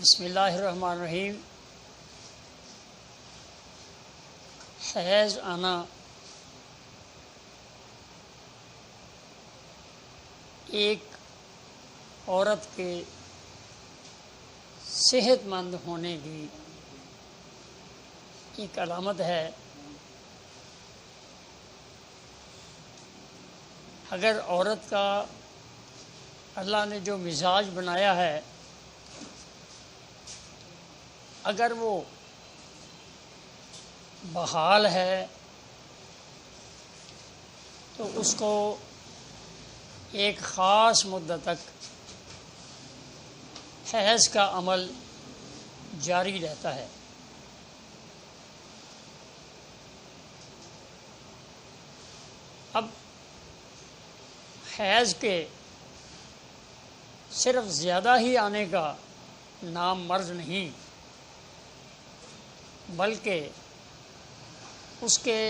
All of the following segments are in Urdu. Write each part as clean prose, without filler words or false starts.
بسم اللہ الرحمن الرحیم۔ حیض آنا ایک عورت کے صحت مند ہونے کی ایک علامت ہے۔ اگر عورت کا اللہ نے جو مزاج بنایا ہے، اگر وہ بحال ہے تو اس کو ایک خاص مدت تک حیض کا عمل جاری رہتا ہے۔ اب حیض کے صرف زیادہ ہی آنے کا نام مرض نہیں، بلکہ اس کے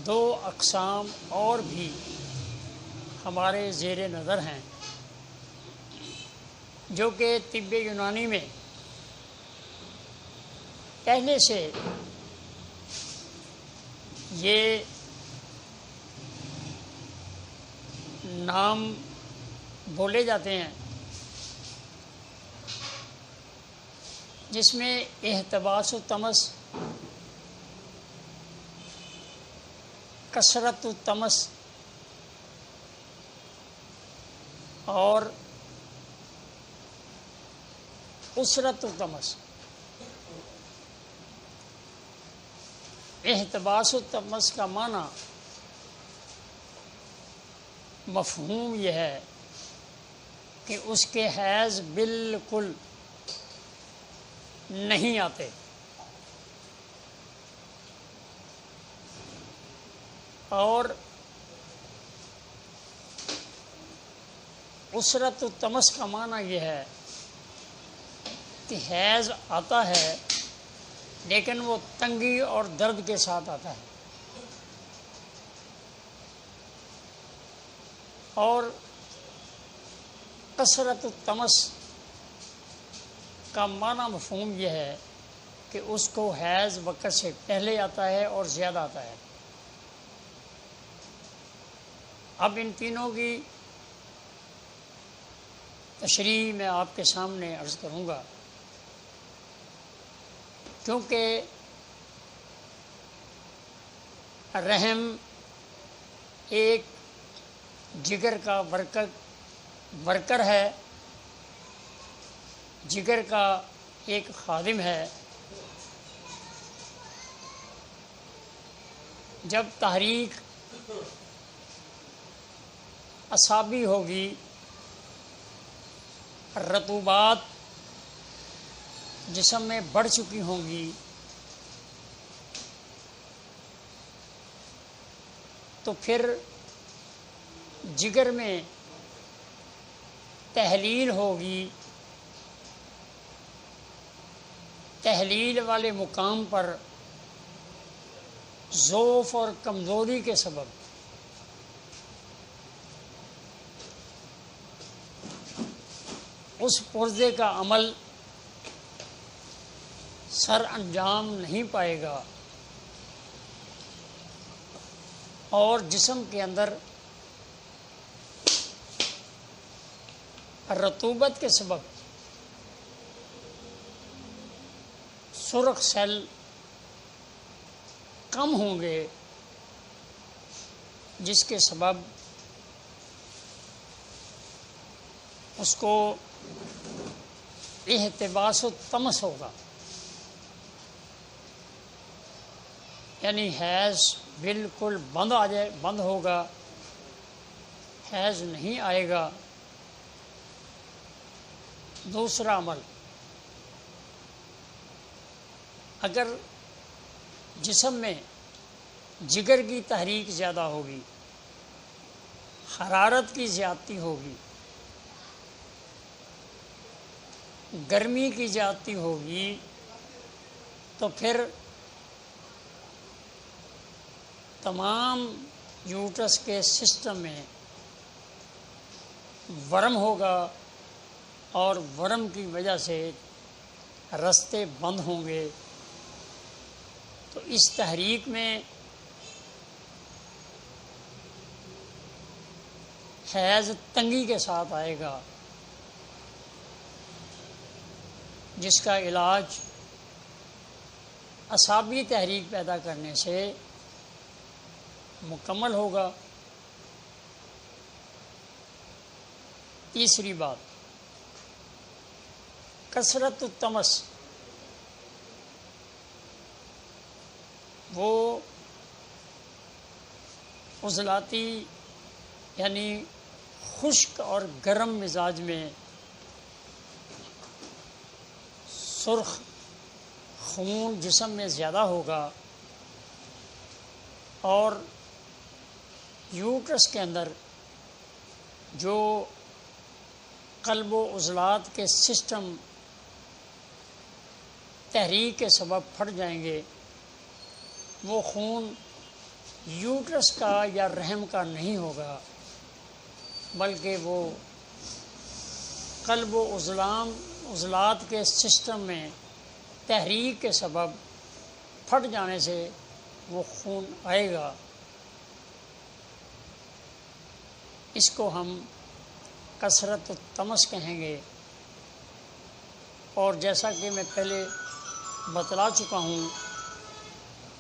دو اقسام اور بھی ہمارے زیر نظر ہیں، جو کہ طب یونانی میں پہلے سے یہ نام بولے جاتے ہیں، جس میں احتباس الطمس، کثرت الطمس اور اسرت الطمس۔ احتباس الطمس کا معنی مفہوم یہ ہے کہ اس کے حیض بالکل نہیں آتے، اور اسرت الطمس کا معنی یہ ہے کہ حیض آتا ہے لیکن وہ تنگی اور درد کے ساتھ آتا ہے، اور کثرت الطمس کا معنی مفہوم یہ ہے کہ اس کو حیض وقت سے پہلے آتا ہے اور زیادہ آتا ہے۔ اب ان تینوں کی تشریح میں آپ کے سامنے عرض کروں گا، کیونکہ رحم ایک جگر کا ورکر ہے، جگر کا ایک خادم ہے۔ جب تحریک اعصابی ہوگی، رطوبات جسم میں بڑھ چکی ہوں گی، تو پھر جگر میں تحلیل ہوگی، تحلیل والے مقام پر ضعف اور کمزوری کے سبب اس پرزے کا عمل سر انجام نہیں پائے گا، اور جسم کے اندر رطوبت کے سبب سرخ سیل کم ہوں گے، جس کے سبب اس کو احتباس الطمس ہوگا، یعنی حیض بالکل بند ہوگا، حیض نہیں آئے گا۔ دوسرا عمل، اگر جسم میں جگر کی تحریک زیادہ ہوگی، حرارت کی زیادتی ہوگی، گرمی کی زیادتی ہوگی، تو پھر تمام یوٹرس کے سسٹم میں ورم ہوگا اور ورم کی وجہ سے راستے بند ہوں گے، تو اس تحریک میں حیض تنگی کے ساتھ آئے گا، جس کا علاج اعصابی تحریک پیدا کرنے سے مکمل ہوگا۔ تیسری بات، کثرت التمس، وہ عضلاتی یعنی خشک اور گرم مزاج میں سرخ خون جسم میں زیادہ ہوگا، اور یوٹرس کے اندر جو قلب و عضلات کے سسٹم تحریک کے سبب پھٹ جائیں گے، وہ خون یوٹرس کا یا رحم کا نہیں ہوگا، بلکہ وہ قلب و عضلات کے سسٹم میں تحریک کے سبب پھٹ جانے سے وہ خون آئے گا۔ اس کو ہم کثرت التمس کہیں گے، اور جیسا کہ میں پہلے بتلا چکا ہوں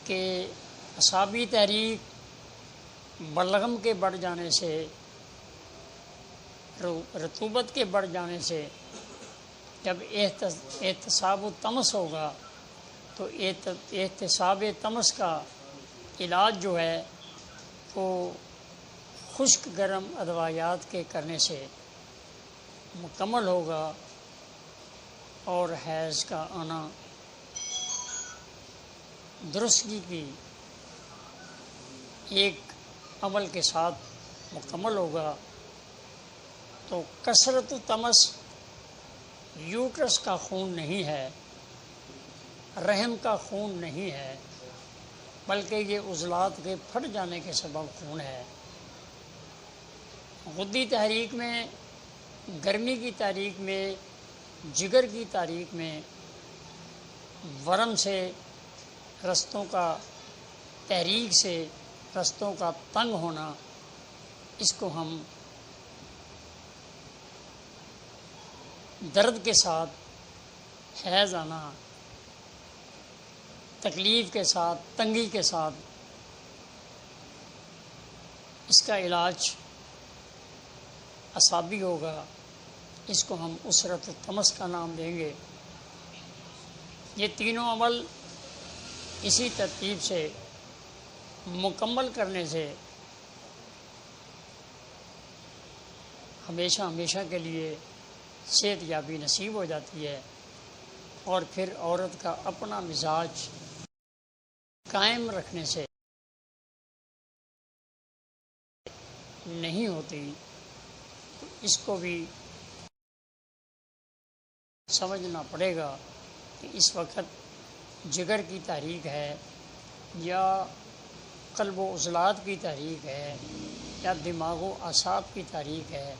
کہ اعصابی تحریک بلغم کے بڑھ جانے سے، رطوبت کے بڑھ جانے سے جب احتساب التمس ہوگا، تو احتساب تمس کا علاج جو ہے وہ خشک گرم ادویات کے کرنے سے مکمل ہوگا، اور حیض کا آنا درستگی کی ایک عمل کے ساتھ مکمل ہوگا۔ تو کثرت التمس یوٹرس کا خون نہیں ہے، رحم کا خون نہیں ہے، بلکہ یہ عضلات کے پھٹ جانے کے سبب خون ہے۔ غدی تحریک میں، گرمی کی تحریک میں، جگر کی تحریک میں ورم سے، رستوں کا تحریک سے رستوں کا تنگ ہونا، اس کو ہم درد کے ساتھ، حیض آنا، تکلیف کے ساتھ، تنگی کے ساتھ، اس کا علاج اعصابی ہوگا، اس کو ہم اسرت التمس کا نام دیں گے۔ یہ تینوں عمل اسی ترتیب سے مکمل کرنے سے ہمیشہ ہمیشہ کے لیے صحت یابی نصیب ہو جاتی ہے، اور پھر عورت کا اپنا مزاج قائم رکھنے سے نہیں ہوتی۔ تو اس کو بھی سمجھنا پڑے گا کہ اس وقت جگر کی تحریک ہے، یا قلب و عضلات کی تحریک ہے، یا دماغ و اعصاب کی تحریک ہے۔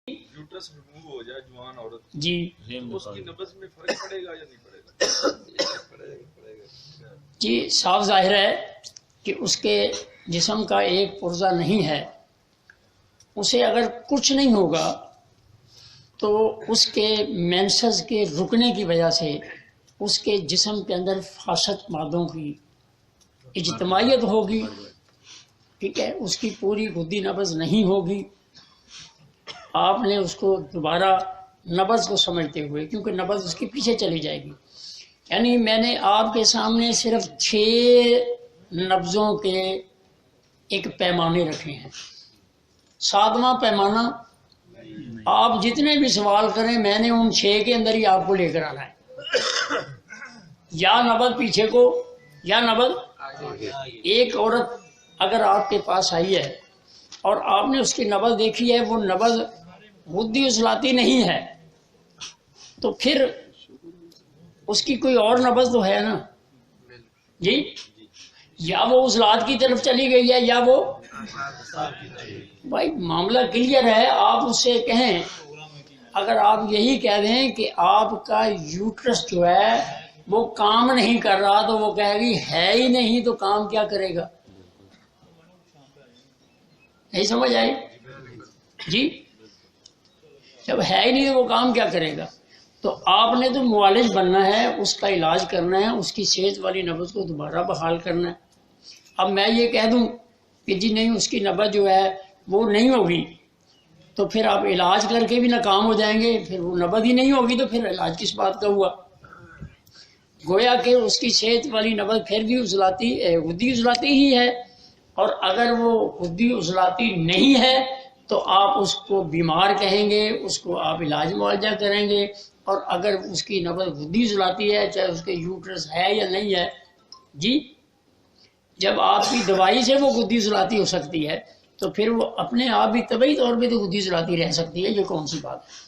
یوٹرس ریموو ہو جائے جوان عورت جی، اس کی نبض میں فرق پڑے گا یا نہیں پڑے گا؟ جی صاف ظاہر ہے کہ اس کے جسم کا ایک پرزہ نہیں ہے، اسے اگر کچھ نہیں ہوگا تو اس کے مینسز کے رکنے کی وجہ سے اس کے جسم کے اندر فاسد مادوں کی اجتماعیت ہوگی، ٹھیک ہے، اس کی پوری غدی نبض نہیں ہوگی۔ آپ نے اس کو دوبارہ نبض کو سمجھتے ہوئے، کیونکہ نبض اس کے پیچھے چلی جائے گی، یعنی میں نے آپ کے سامنے صرف 6 نبضوں کے ایک پیمانے رکھے ہیں۔ 7واں پیمانہ آپ جتنے بھی سوال کریں، میں نے ان 6 کے اندر ہی آپ کو لے کر آنا ہے، یا نبض پیچھے کو یا نبض۔ ایک عورت اگر آپ کے پاس آئی ہے اور آپ نے اس کی نبض دیکھی ہے، وہ نبض غدی عضلاتی نہیں ہے، تو پھر اس کی کوئی اور نبض تو ہے نا، جی، یا وہ اصلاحات کی طرف چلی گئی ہے یا وہ بھائی معاملہ کلیئر ہے. آپ اس سے کہیں اگر آپ یہی کہہ دیں کہ آپ کا یوٹرس جو ہے وہ کام نہیں کر رہا تو وہ کہے گی ہے ہی نہیں تو کام کیا کرے گا. نہیں سمجھ آئی جی؟ جب ہے ہی نہیں تو وہ کام کیا کرے گا. تو آپ نے تو معالج بننا ہے، اس کا علاج کرنا ہے، اس کی صحت والی نبض کو دوبارہ بحال کرنا ہے. اب میں یہ کہہ دوں کہ جی نہیں اس کی نبض جو ہے وہ نہیں ہوگی تو پھر آپ علاج کر کے بھی ناکام ہو جائیں گے، پھر وہ نبض ہی نہیں ہوگی تو پھر علاج کس بات کا ہوا. گویا کہ اس کی صحت والی نبض پھر بھی غدی عضلاتی ہی ہے، اور اگر وہ غدی عضلاتی نہیں ہے تو آپ اس کو بیمار کہیں گے، اس کو آپ علاج معالجہ کریں گے. اور اگر اس کی نبض غدی عضلاتی ہے، چاہے اس کے یوٹرس ہے یا نہیں ہے جی، جب آپ کی دوائی سے وہ غدی عضلاتی ہو سکتی ہے تو پھر وہ اپنے آپ بھی طبعی طور پہ تو غدی عضلاتی رہ سکتی ہے. یہ کون سی بات ہے؟